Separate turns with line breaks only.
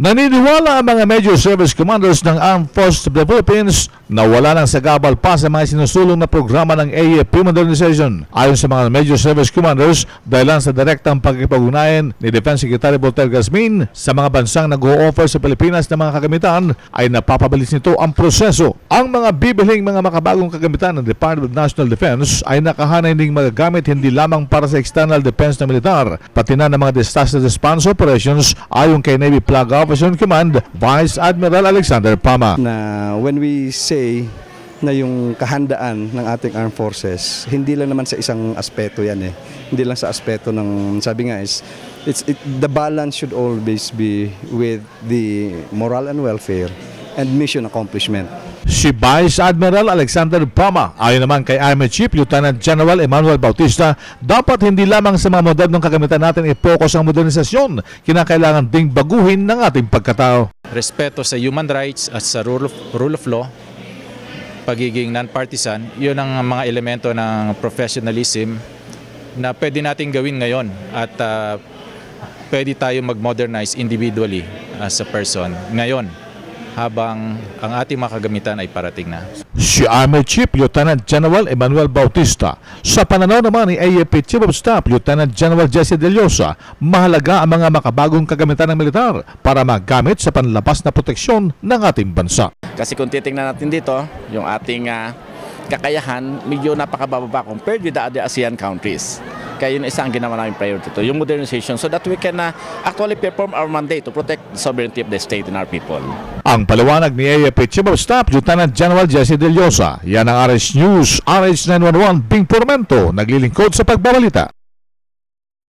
Naniniwala ang mga Major Service Commanders ng Armed Forces of the Philippines na wala nang sagabal pa sa mga sinusulong na programa ng AFP modernization. Ayon sa mga Major Service Commanders, dahilan sa direktang pagkipag-ugnayan ni Defense Secretary Voltaire Gasmin sa mga bansang nag-o-offer sa Pilipinas ng mga kagamitan ay napapabilis nito ang proseso. Ang mga bibiling mga makabagong kagamitan ng Department of National Defense ay nakahanay ding magagamit hindi lamang para sa external defense na militar, pati na ng mga disaster response operations ayon kay Navy Flag Operation Command Vice Admiral Alexander Pama.
Na when we say na yung kahandaan ng ating armed forces, hindi lang naman sa isang aspeto yan eh. Hindi lang sa aspeto ng, sabi nga is, the balance should always be with the moral and welfare and mission accomplishment.
Si Vice Admiral Alexander Pama, ayon naman kay Army Chief Lieutenant General Emmanuel Bautista, dapat hindi lamang sa mga modernong kagamitan natin i-focus ang modernisasyon, kinakailangan ding baguhin ng ating pagkatao.
Respeto sa human rights at sa rule of law, pagiging non-partisan, yun ang mga elemento ng professionalism na pwede natin gawin ngayon at pwede tayo mag-modernize individually as a person ngayon, habang ang ating mga kagamitan ay parating na.
Si Army Chief Lieutenant General Emmanuel Bautista, sa pananaw naman ni AFP Chief of Staff Lieutenant General Jesse De Llosa, mahalaga ang mga makabagong kagamitan ng militar para magamit sa panlapas na proteksyon ng ating bansa.
Kasi kung titingnan natin dito, yung ating kakayahan medyo napakababa compared with the other ASEAN countries. Kaya yun isang ginawa namin priority to, yung modernization, so that we can actually perform our mandate to protect the sovereignty of the state and our people.
Ang paliwanag ni AFP Chief of Staff Lieutenant General Jesse De Llosa. Yan ang RH News, RH 911 Bing Pormento, naglilingkod sa pagbabalita.